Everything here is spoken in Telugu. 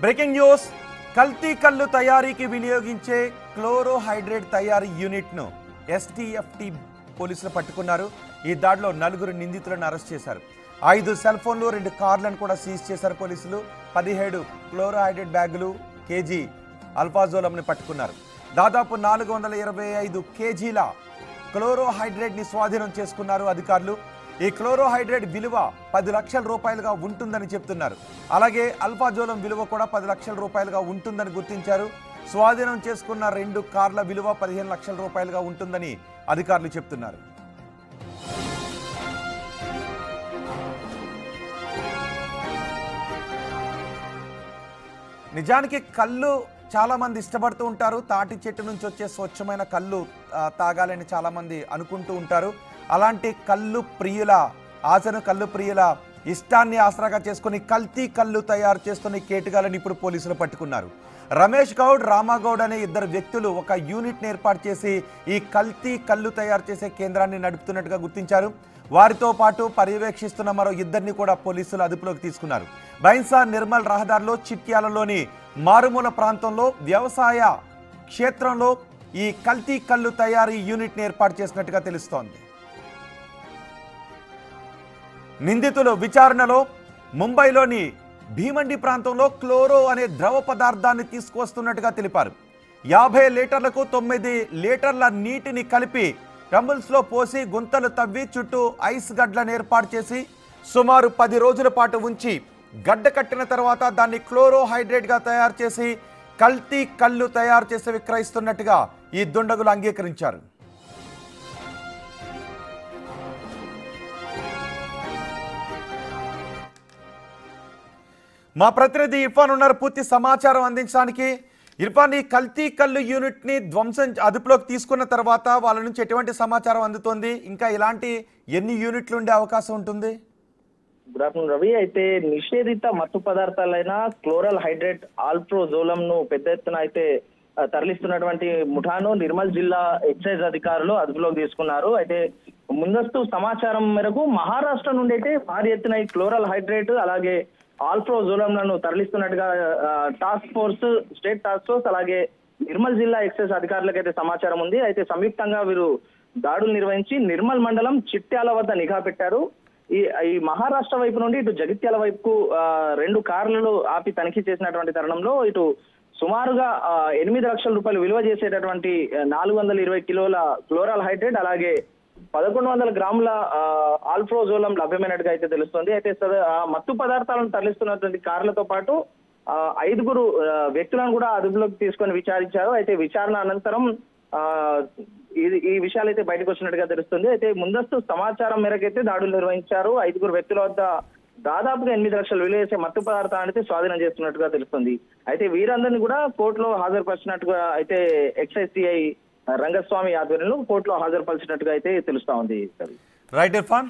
బ్రేకింగ్ న్యూస్ కల్తీ కల్లు తయారీకి వినియోగించే క్లోరోహైడ్రేట్ తయారీ యూనిట్ను ఎస్టీఎఫ్టీ పోలీసులు పట్టుకున్నారు. ఈ దాడిలో 4 నిందితులను అరెస్ట్ చేశారు. 5 సెల్ ఫోన్లు 2 కార్లను కూడా సీజ్ చేశారు పోలీసులు. 17 క్లోరోహైడ్రేట్ బ్యాగులు కేజీ అల్ఫాజోలంని పట్టుకున్నారు. దాదాపు 425 కేజీల క్లోరోహైడ్రేట్ని స్వాధీనం చేసుకున్నారు అధికారులు. ఈ క్లోరోహైడ్రేట్ విలువ 10 లక్షల రూపాయలుగా ఉంటుందని చెప్తున్నారు. అలాగే అల్ఫాజోలం విలువ కూడా 10 లక్షల రూపాయలుగా ఉంటుందని గుర్తించారు. స్వాధీనం చేసుకున్న 2 కార్ల విలువ 15 లక్షల రూపాయలుగా ఉంటుందని అధికారులు చెప్తున్నారు. నిజానికి కళ్ళు చాలా మంది ఇష్టపడుతూ ఉంటారు. తాటి చెట్టు నుంచి వచ్చే స్వచ్ఛమైన కళ్ళు తాగాలని చాలా మంది అనుకుంటూ ఉంటారు. అలాంటి కళ్ళు ప్రియుల ఆశను, కళ్ళు ప్రియుల ఇష్టాన్ని ఆసరాగా చేసుకుని కల్తీ కళ్ళు తయారు చేస్తున్న కేటుగాలని ఇప్పుడు పోలీసులు పట్టుకున్నారు. రమేష్ గౌడ్, రామాగౌడ్ అనే 2 వ్యక్తులు ఒక యూనిట్ని ఏర్పాటు చేసి ఈ కల్తీ కళ్ళు తయారు చేసే కేంద్రాన్ని నడుపుతున్నట్టుగా గుర్తించారు. వారితో పాటు పర్యవేక్షిస్తున్న మరో 2ని కూడా పోలీసులు అదుపులోకి తీసుకున్నారు. బైన్సా నిర్మల్ రహదారిలో చిట్యాలలోని మారుమూల ప్రాంతంలో వ్యవసాయ క్షేత్రంలో ఈ కల్తీ కళ్ళు తయారీ యూనిట్ని ఏర్పాటు చేసినట్టుగా తెలుస్తోంది. నిందితులు విచారణలో ముంబైలోని భీమండి ప్రాంతంలో క్లోరో అనే ద్రవ పదార్థాన్ని తీసుకువస్తున్నట్టుగా తెలిపారు. 50 లీటర్లకు 9 లీటర్ల నీటిని కలిపి టంబుల్స్లో పోసి గుంతలు తవ్వి చుట్టూ ఐస్ గడ్లను ఏర్పాటు చేసి సుమారు 10 రోజుల పాటు ఉంచి గడ్డ కట్టిన తర్వాత దాన్ని క్లోరోహైడ్రేట్గా తయారు చేసి కల్తీ కళ్ళు తయారు చేసి విక్రయిస్తున్నట్టుగా ఈ దుండగులు అంగీకరించారు. మా ప్రతినిధి ఇర్ఫాన్ ఉన్నారు పూర్తి సమాచారం అందించడానికి. ఇర్ఫాన్, ఈ కల్తీ కళ్ళు యూనిట్ని అదుపులోకి తీసుకున్న తర్వాత వాళ్ళ నుంచి ఎటువంటి సమాచారం అందుతోంది? ఇంకా ఇలాంటి ఎన్ని యూనిట్లు ఉండే అవకాశం ఉంటుంది? Good afternoon Ravi. అయితే నిషేధిత మత్తు పదార్థాలైన క్లోరల్ హైడ్రేట్ ఆల్ప్రోజోలం ను పెద్ద ఎత్తున అయితే తరలిస్తున్నటువంటి ముఠాను నిర్మల్ జిల్లా ఎక్సైజ్ అధికారులు అదుపులోకి తీసుకున్నారు. అయితే ముందస్తు సమాచారం మేరకు మహారాష్ట్ర నుండి అయితే భారీ ఎత్తున ఈ క్లోరల్ హైడ్రేట్ అలాగే ఆల్ప్రోజోలంలను తరలిస్తున్నట్టుగా స్టేట్ టాస్క్ ఫోర్స్ అలాగే నిర్మల్ జిల్లా ఎక్సైజ్ అధికారులకు అయితే సమాచారం ఉంది. అయితే సంయుక్తంగా వీరు దాడులు నిర్వహించి నిర్మల్ మండలం చిట్యాల వద్ద నిఘా పెట్టారు. ఈ మహారాష్ట్ర వైపు నుండి ఇటు జగిత్యాల వైపుకు 2 కార్లను ఆపి తనిఖీ చేసినటువంటి తరుణంలో ఇటు సుమారుగా 8 లక్షల రూపాయలు విలువ చేసేటటువంటి 420 కిలోల క్లోరల్ హైడ్రేట్ అలాగే 1100 గ్రాముల ఆల్ప్రోజోలం లభ్యమైనట్టుగా అయితే తెలుస్తుంది. అయితే మత్తు పదార్థాలను తరలిస్తున్నటువంటి కార్లతో పాటు 5 వ్యక్తులను కూడా అదుపులోకి తీసుకొని విచారించారు. అయితే విచారణ అనంతరం ఈ విషయాలు అయితే బయటకు వచ్చినట్టుగా తెలుస్తుంది. అయితే ముందస్తు సమాచారం మేరకైతే దాడులు నిర్వహించారు. 5 వ్యక్తుల వద్ద దాదాపుగా 8 లక్షలు విలువ చేసే మత్తు పదార్థాలను అయితే స్వాధీనం చేస్తున్నట్టుగా తెలుస్తుంది. అయితే వీరందరినీ కూడా కోర్టులో హాజరుపరిచినట్టుగా అయితే ఎక్సైజ్ సిఐ రంగస్వామి ఆధ్వర్యంలో కోర్టులో హాజరుపరిచినట్టుగా అయితే తెలుస్తా ఉంది. రైట్ ఇర్ఫాన్.